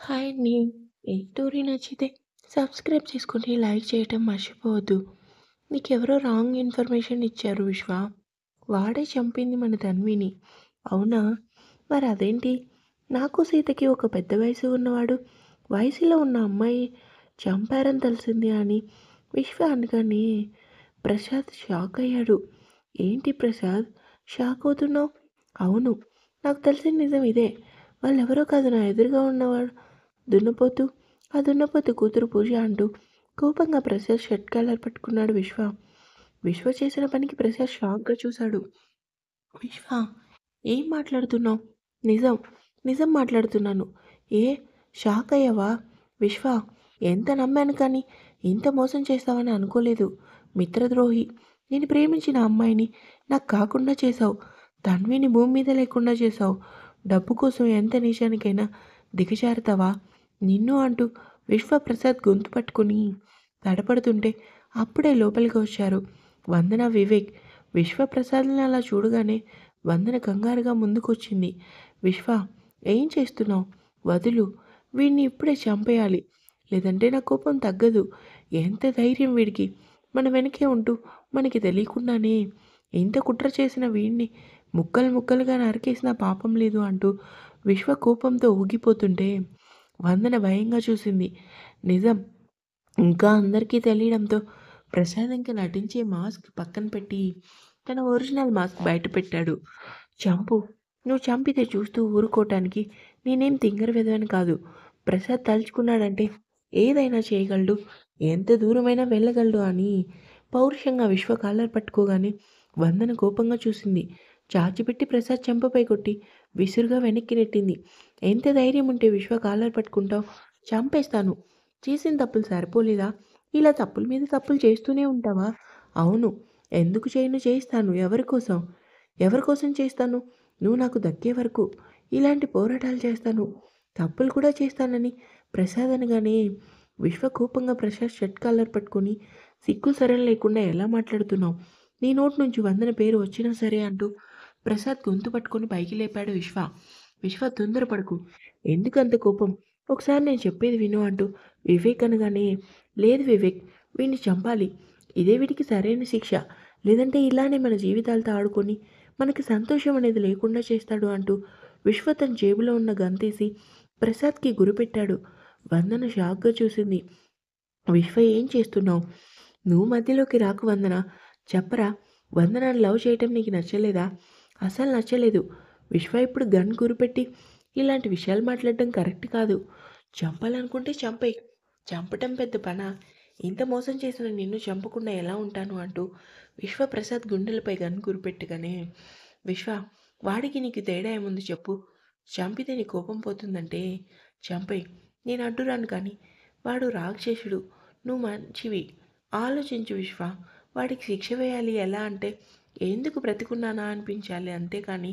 Hi అండి. ఈ story నచ్చితే సబ్స్క్రైబ్ చేసుకొని లైక్ చేయటం మర్చిపోవద్దు. నీకెవరో రాంగ్ ఇన్ఫర్మేషన్ ఇచ్చారు విశ్వ. వాడే చంపింది మన తన్విని. అవునా? మరి అదేంటి? నాకు సీతకి ఒక పెద్ద వయసు ఉన్నవాడు వయసులో ఉన్న అమ్మాయి చంపారని తెలిసింది అని విశ్వ అనగానే ప్రసాద్ షాక్ అయ్యాడు. ఏంటి ప్రసాద్ షాక్ అవుతున్నావు? అవును, నాకు తెలిసిన నిజం ఇదే. వాళ్ళెవరో కాదు, నా ఎదురుగా ఉన్నవాడు దున్నపోతు, ఆ దున్నపోతు కూతురు పూజ అంటూ కోపంగా ప్రసాద్ షర్ట్ కాలర్ పట్టుకున్నాడు విశ్వ. విశ్వ చేసిన పనికి ప్రసాద్ షాక్గా చూశాడు. విశ్వ, ఏం మాట్లాడుతున్నావు? నిజం, నిజం మాట్లాడుతున్నాను. ఏ షాక్ అయ్యావా? విశ్వ, ఎంత నమ్మాను కానీ ఇంత మోసం చేస్తావని అనుకోలేదు. మిత్రద్రోహి, నేను ప్రేమించిన అమ్మాయిని నాకు కాకుండా చేశావు. తన్విని భూమి మీద లేకుండా చేశావు. డబ్బు కోసం ఎంత నిజానికైనా దిగజారుతావా? నిన్ను అంటూ విశ్వప్రసాద్ గొంతు పట్టుకుని తడపడుతుంటే అప్పుడే లోపలికి వచ్చారు వందన, వివేక్. విశ్వప్రసాద్ని అలా చూడగానే వందన కంగారుగా ముందుకొచ్చింది. విశ్వ, ఏం చేస్తున్నావు? వదులు, వీడిని ఇప్పుడే చంపేయాలి, లేదంటే నా కోపం తగ్గదు. ఎంత ధైర్యం వీడికి! మన వెనకే ఉంటూ మనకి తెలియకుండానే ఎంత కుట్ర చేసిన వీడిని ముక్కలు ముక్కలుగా నరికేసిన పాపం లేదు అంటూ విశ్వ కోపంతో ఊగిపోతుంటే వందన భయంగా చూసింది. నిజం ఇంకా అందరికీ తెలియడంతో ప్రసాద్ ఇంక నటించే మాస్క్ పక్కన పెట్టి తన ఒరిజినల్ మాస్క్ బయట పెట్టాడు. చంపు, నువ్వు చంపితే చూస్తూ ఊరుకోవటానికి నేనేం తింగర వెదవని కాదు. ప్రసాద్ తలుచుకున్నాడంటే ఏదైనా చేయగలడు, ఎంత దూరమైనా వెళ్ళగలడు అని పౌరుషంగా విశ్వ కాలర్ పట్టుకోగానే వందన కోపంగా చూసింది. చాచిపెట్టి ప్రసాద్ చెంపపై కొట్టి విసురుగా వెనక్కి నెట్టింది. ఎంత ధైర్యం ఉంటే విశ్వ కాలర్ పట్టుకుంటావు? చంపేస్తాను. చేసిన తప్పులు సరిపోలేదా? ఇలా తప్పుల మీద తప్పులు చేస్తూనే ఉంటావా? అవును, ఎందుకు చేయను, చేస్తాను. ఎవరి కోసం? ఎవరి కోసం చేస్తాను? నువ్వు నాకు దక్కే వరకు ఇలాంటి పోరాటాలు చేస్తాను, తప్పులు కూడా చేస్తానని ప్రసాద్ అనగానే విశ్వ కోపంగా ప్రసాద్ షర్ట్ కాలర్ పట్టుకొని సిగ్గు సరం లేకుండా ఎలా మాట్లాడుతున్నావు? నీ నోటి నుంచి వందన పేరు వచ్చినా సరే అంటూ ప్రసాద్ గొంతు పట్టుకొని పైకి లేపాడు విశ్వ. విశ్వ, తొందరపడకు, ఎందుకంత కోపం? ఒకసారి నేను చెప్పేది విను అంటూ వివేక్ అనగానే, లేదు వివేక్, వీడిని చంపాలి. ఇదే వీడికి సరైన శిక్ష. లేదంటే ఇలానే మన జీవితాలతో ఆడుకొని మనకి సంతోషం అనేది లేకుండా చేస్తాడు అంటూ విశ్వ తన జేబులో ఉన్న గన్ తీసి ప్రసాద్కి గురిపెట్టాడు. వందన షాక్గా చూసింది. విశ్వ, ఏం చేస్తున్నావు? నువ్వు మధ్యలోకి రాకు వందన. చెప్పరా, వందనాన్ని లవ్ చేయటం నీకు నచ్చలేదా? అసలు నచ్చలేదు. విశ్వ ఇప్పుడు గన్ గురిపెట్టి ఇలాంటి విషయాలు మాట్లాడడం కరెక్ట్ కాదు. చంపాలనుకుంటే చంపేయ్. చంపటం పెద్ద పనా? ఇంత మోసం చేసిన నిన్ను చంపకుండా ఎలా ఉంటాను అంటూ విశ్వప్రసాద్ గుండెలపై గన్ గురిపెట్టగానే, విశ్వ, వాడికి నీకు తేడా ఏముంది చెప్పు? చంపితే నీ కోపం పోతుందంటే చంపేయ్, నేను అడ్డురాను. కానీ వాడు రాక్షసుడు, నువ్వు మంచివి. ఆలోచించు విశ్వ. వాడికి శిక్ష వేయాలి. ఎలా అంటే ఎందుకు బ్రతికున్నానా అనిపించాలి, అంతేకాని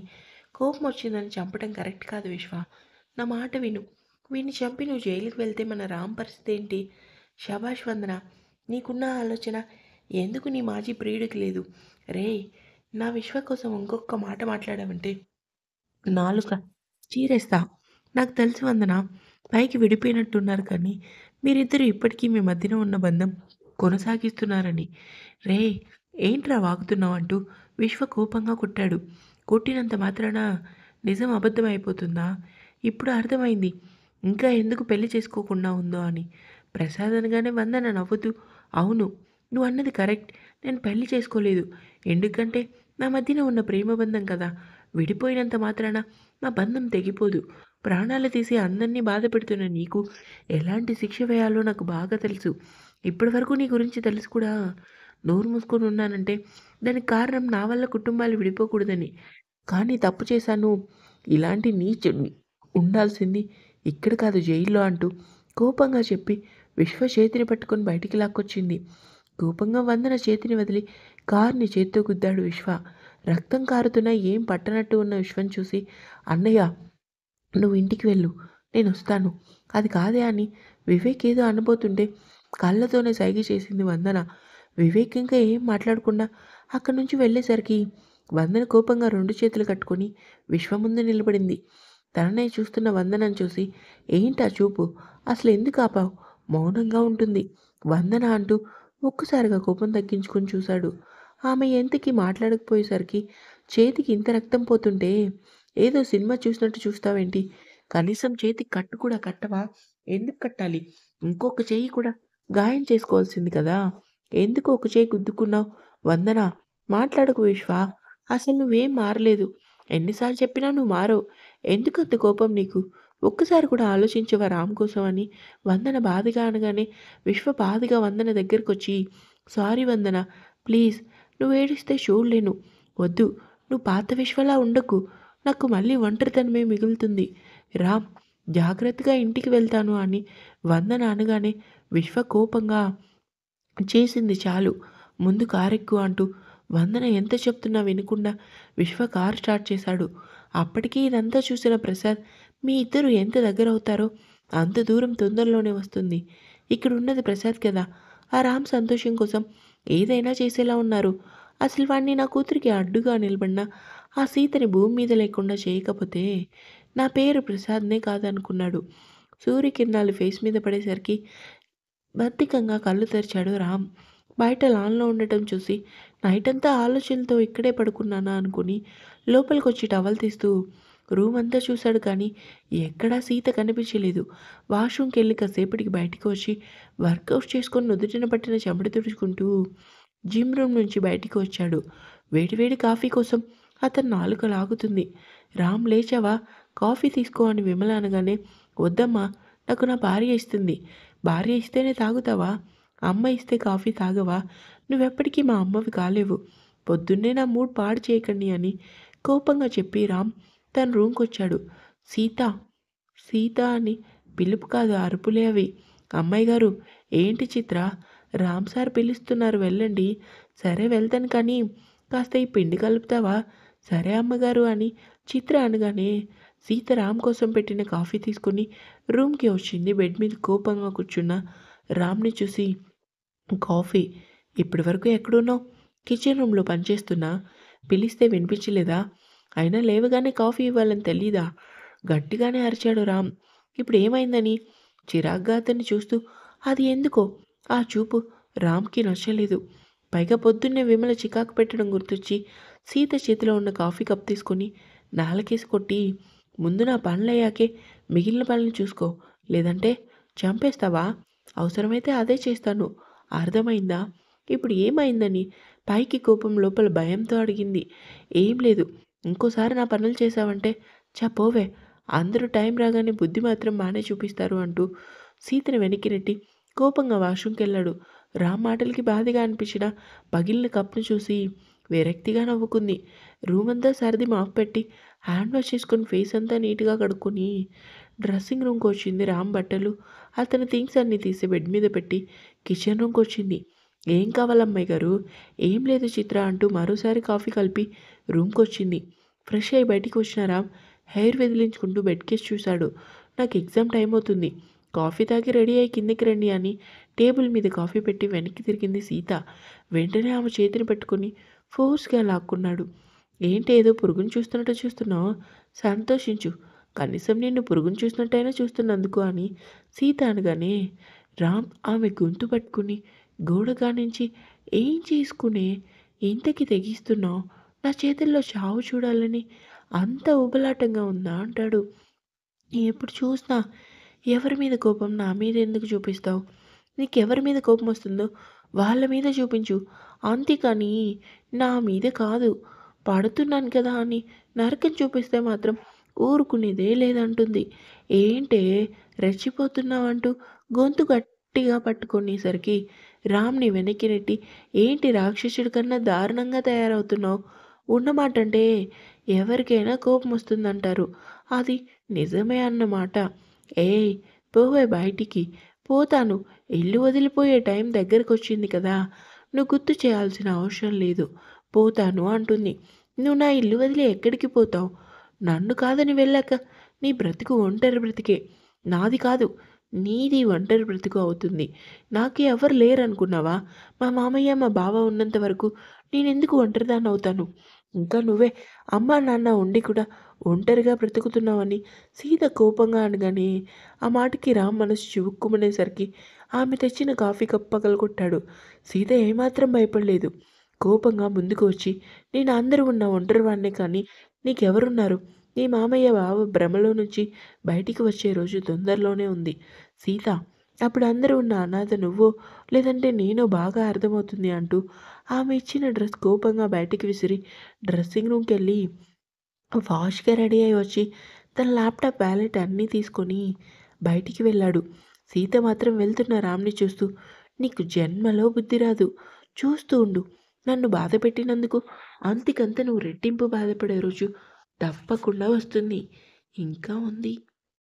కోపం వచ్చిందని చంపడం కరెక్ట్ కాదు విశ్వ. నా మాట విను. వీడిని చంపి నువ్వు జైలుకి వెళ్తే మన రామ్ పరిస్థితి ఏంటి? శభాష్ వందన, నీకున్న ఆలోచన ఎందుకు నీ మాజీ ప్రియుడికి లేదు? రేయ్, నా విశ్వ కోసం ఇంకొక మాట మాట్లాడావంటే నాలుక చీరేస్తా. నాకు తెలుసు వందన, పైకి విడిపోయినట్టున్నారు కానీ మీరిద్దరూ ఇప్పటికీ మీ మధ్యన ఉన్న బంధం కొనసాగిస్తున్నారని. రేయ్, ఏంట్రా వాగుతున్నావు అంటూ విశ్వ కోపంగా కొట్టాడు. కొట్టినంత మాత్రాన నిజం అబద్ధం అయిపోతుందా? ఇప్పుడు అర్థమైంది ఇంకా ఎందుకు పెళ్లి చేసుకోకుండా ఉందో అని. ప్రసాద్ అనగానే వందన నవ్వుతూ, అవును, నువ్వు అన్నది కరెక్ట్. నేను పెళ్లి చేసుకోలేదు. ఎందుకంటే నా మధ్యన ఉన్న ప్రేమ బంధం కదా. విడిపోయినంత మాత్రాన నా బంధం తెగిపోదు. ప్రాణాలు తీసి అందరినీ బాధ పెడుతున్న నీకు ఎలాంటి శిక్ష వేయాలో నాకు బాగా తెలుసు. ఇప్పటి వరకు నీ గురించి తెలుసు కూడా. నోరు మూసుకొని ఉన్నానంటే దానికి కారణం నా వల్ల కుటుంబాలు విడిపోకూడదని. కానీ తప్పు చేశాను. ఇలాంటి నీచుడిని ఉండాల్సింది ఇక్కడ కాదు, జైల్లో అంటూ కోపంగా చెప్పి విశ్వ చేతిని పట్టుకొని బయటికి లాక్కొచ్చింది. కోపంగా వందన చేతిని వదిలి కార్ని చేత్తో గుద్దాడు విశ్వ. రక్తం కారుతున్నా ఏం పట్టనట్టు ఉన్న విశ్వం చూసి, అన్నయ్య, నువ్వు ఇంటికి వెళ్ళు, నేను వస్తాను. అది కాదే అని వివేక్ ఏదో అనబోతుంటే కళ్ళతోనే సైగ చేసింది వందన. వివేక్ ఇంకా ఏం మాట్లాడకుండా అక్కడి నుంచి వెళ్ళేసరికి వందన కోపంగా రెండు చేతులు కట్టుకొని విశ్వ ముందు నిలబడింది. తననే చూస్తున్న వందనను చూసి, ఏంటా చూపు? అసలు ఎందుకు ఆపావు? మౌనంగా ఉంటుంది. వందన అంటూ ఒక్కసారిగా కోపం తగ్గించుకొని చూశాడు. ఆమె ఎంతకీ మాట్లాడకపోయేసరికి చేతికి ఇంత రక్తం పోతుంటే, ఏదో సినిమా చూసినట్టు చూస్తావేంటి? కనీసం చేతికి కట్టు కూడా కట్టవా? ఎందుకు కట్టాలి? ఇంకొక చెయ్యి కూడా గాయం చేసుకోవాల్సింది కదా! ఎందుకు ఒక చెయ్యి గుద్దుకున్నావు? వందన, మాట్లాడకు విశ్వ. అసలు నువ్వేం మారలేదు. ఎన్నిసార్లు చెప్పినా నువ్వు మారవు. ఎందుకంత కోపం నీకు? ఒక్కసారి కూడా ఆలోచించవా రామ్ కోసం అని? వందన బాధగా అనగానే విశ్వ బాధగా వందన దగ్గరకొచ్చి, సారీ వందన, ప్లీజ్ నువ్వు ఏడిస్తే చూడలేను. వద్దు, నువ్వు పాత విశ్వలా ఉండకు. నాకు మళ్ళీ ఒంటరితనమే మిగులుతుంది. రామ్, జాగ్రత్తగా ఇంటికి వెళ్తాను అని వందన అనగానే విశ్వ కోపంగా, చేసింది చాలు, ముందు కారెక్కు అంటూ వందన ఎంత చెప్తున్నా వినకుండా విశ్వ కారు స్టార్ట్ చేశాడు. అప్పటికి ఇదంతా చూసిన ప్రసాద్, మీ ఇద్దరు ఎంత దగ్గరవుతారో అంత దూరం తొందరలోనే వస్తుంది. ఇక్కడ ఉన్నది ప్రసాద్ కదా, ఆ రామ్ సంతోషం కోసం ఏదైనా చేసేలా ఉన్నారు. అసలు వాణ్ణి నా కూతురికి అడ్డుగా నిలబడిన ఆ సీతని భూమి మీద లేకుండా చేయకపోతే నా పేరు ప్రసాద్నే కాదనుకున్నాడు. సూర్యకిరణాలు ఫేస్ మీద పడేసరికి బద్ధకంగా కళ్ళు తెరిచాడు రామ్. బయట లాన్‌లో ఉండటం చూసి నైటంతా ఆలోచనలతో ఇక్కడే పడుకున్నానా అనుకుని లోపలికొచ్చి టవల్ తీస్తూ రూమంతా చూశాడు కానీ ఎక్కడా సీత కనిపించలేదు. వాష్‌రూమ్‌కెళ్ళి కాసేపటికి బయటికి వచ్చి వర్కౌట్ చేసుకొని నుదుటిన పట్టిన చెమట తుడుచుకుంటూ జిమ్ రూమ్ నుంచి బయటికి వచ్చాడు. వేడివేడి కాఫీ కోసం అతని నాలుక లాగుతుంది. రామ్, లేచావా? కాఫీ తీసుకో అని విమల అనగానే, వద్దమ్మా, నాకు నా భార్య ఇస్తుంది. భార్య ఇస్తేనే తాగుతావా? అమ్మ ఇస్తే కాఫీ తాగవా? నువ్వెప్పటికీ మా అమ్మవి కాలేవు. పొద్దున్నే నా మూడ్ పాడు చేయకండి అని కోపంగా చెప్పి రామ్ తన రూమ్‌కొచ్చాడు. సీత, సీత అని పిలుపు కాదు, అరుపులే అవి. అమ్మాయి గారు, ఏంటి చిత్ర? రామ్ సార్ పిలుస్తున్నారు, వెళ్ళండి. సరే వెళ్తాను కానీ కాస్త ఈ పిండి కలుపుతావా? సరే అమ్మగారు అని చిత్ర అనగానే సీత రామ్ కోసం పెట్టిన కాఫీ తీసుకుని రూమ్‌కి వచ్చింది. బెడ్ మీద కోపంగా కూర్చున్న రామ్‌ని చూసి, కాఫీ, ఇప్పటివరకు ఎక్కడున్నావు? కిచెన్ రూమ్‌లో పనిచేస్తున్నా. పిలిస్తే వినిపించలేదా? అయినా లేవగానే కాఫీ ఇవ్వాలని తెలీదా? గట్టిగానే అరిచాడు రామ్. ఇప్పుడు ఏమైందని చిరాగ్గా అతన్ని చూస్తూ, అది ఎందుకో ఆ చూపు రామ్‌కి నచ్చలేదు. పైగా పొద్దున్నే విమల చికాకు పెట్టడం గుర్తొచ్చి సీత చేతిలో ఉన్న కాఫీ కప్ తీసుకొని నేలకేసి కొట్టి, ముందు నా పనులయ్యాకే మిగిలిన పనులు చూసుకో, లేదంటే చంపేస్తావా? అవసరమైతే అదే చేస్తాను, అర్థమైందా? ఇప్పుడు ఏమైందని పైకి కోపం లోపల భయంతో అడిగింది. ఏం లేదు, ఇంకోసారి నా పనులు చేశావంటే పోవే, అందరూ టైం రాగానే బుద్ధి మాత్రం బాగానే చూపిస్తారు అంటూ సీతని వెనక్కి నెట్టి కోపంగా వాష్రూమ్‌కెళ్ళాడు. రామ్ మాటలకి బాధగా అనిపించిన పగిలిన కప్‌ను చూసి విరక్తిగా నవ్వుకుంది. రూమంతా సర్ది మాప్ పెట్టి హ్యాండ్ వాష్ చేసుకొని ఫేస్ అంతా నీట్‌గా కడుక్కొని డ్రెస్సింగ్ రూమ్‌కొచ్చింది. రామ్ బట్టలు, అతని థింగ్స్ అన్నీ తీసి బెడ్ మీద పెట్టి కిచెన్ రూమ్‌కొచ్చింది. ఏం కావాలమ్మాయి గారు? ఏం లేదు చిత్ర అంటూ మరోసారి కాఫీ కలిపి రూమ్‌కొచ్చింది. ఫ్రెష్ అయ్యి బయటికి వచ్చిన రామ్ హెయిర్ వదిలించుకుంటూ బెడ్‌కేసి చూశాడు. నాకు ఎగ్జామ్ టైం అవుతుంది. కాఫీ తాగి రెడీ అయ్యి కిందకి రండి అని టేబుల్ మీద కాఫీ పెట్టి వెనక్కి తిరిగింది సీత. వెంటనే ఆమె చేతిని పట్టుకొని ఫోర్స్‌గా లాక్కున్నాడు. ఏంటి ఏదో పురుగుని చూస్తున్నట్టు చూస్తున్నావు? సంతోషించు. కనీసం నిన్ను పురుగుని చూసినట్టయినా చూస్తున్నందుకు అని సీత అనగానే రామ్ ఆమె గొంతు పట్టుకుని గోడగా నుంచి, ఏం చేసుకునే ఇంతకి తెగిస్తున్నావు? నా చేతుల్లో చావు చూడాలని అంత ఉబలాటంగా ఉందా అంటాడు. ఎప్పుడు చూసినా ఎవరి మీద కోపం నా మీద ఎందుకు చూపిస్తావు? నీకెవరి మీద కోపం వస్తుందో వాళ్ళ మీద చూపించు. అంతేకానీ నా మీద కాదు. పడుతున్నాను కదా అని నరకం చూపిస్తే మాత్రం ఊరుకునేదే లేదంటుంది. ఏంటే రెచ్చిపోతున్నావంటూ గొంతు గట్టిగా పట్టుకునేసరికి రామ్‌ని వెనక్కి నెట్టి, ఏంటి రాక్షసుడి కన్నా దారుణంగా తయారవుతున్నావు? ఉన్నమాటంటే ఎవరికైనా కోపం వస్తుందంటారు. అది నిజమే అన్నమాట. ఏయ్! పోవే బయటికి. పోతాను. ఇల్లు వదిలిపోయే టైం దగ్గరకొచ్చింది కదా! నువ్వు గుర్తు చేయాల్సిన అవసరం లేదు. పోతాను అంటుంది. నువ్వు నా ఇల్లు వదిలి ఎక్కడికి పోతావు? నన్ను కాదని వెళ్ళాక నీ బ్రతుకు ఒంటరి బ్రతికే. నాది కాదు, నీది ఒంటరి బ్రతుకు అవుతుంది. నాకు ఎవరు లేరనుకున్నావా? మా మామయ్య, మా బావ ఉన్నంత వరకు నేనెందుకు ఒంటరిదాన్నవుతాను? ఇంకా నువ్వే అమ్మా, నాన్న ఉండి కూడా ఒంటరిగా బ్రతుకుతున్నావని సీత కోపంగా అనగానే ఆ మాటకి రామ్ మనసు చివుక్కుమనేసరికి ఆమె తెచ్చిన కాఫీ కప్ పగలగొట్టాడు. సీత ఏమాత్రం భయపడలేదు. కోపంగా ముందుకు వచ్చి, నేను అందరూ ఉన్న ఒంటరివాడినే కానీ నీకెవరున్నారు? నీ మామయ్య బావ భ్రమలో నుంచి బయటికి వచ్చే రోజు తొందరలోనే ఉంది. సీత, అప్పుడు అందరూ ఉన్న అనాథ నువ్వో లేదంటే నేనో బాగా అర్థమవుతుంది అంటూ ఆమె ఇచ్చిన డ్రెస్ కోపంగా బయటికి విసిరి డ్రెస్సింగ్ రూమ్కి వెళ్ళి వాష్‌గా రెడీ అయ్యి వచ్చి తన ల్యాప్‌టాప్, వ్యాలెట్ అన్నీ తీసుకొని బయటికి వెళ్ళాడు. సీత మాత్రం వెళ్తున్న రామ్‌ని చూస్తూ, "నీకు జన్మలో బుద్ధి రాదు. చూస్తూ ఉండు. నన్ను బాధపెట్టినందుకు అంతికంత నువ్వు రెట్టింపు బాధపడే రోజు తప్పకుండా వస్తుంది. ఇంకా ఉంది."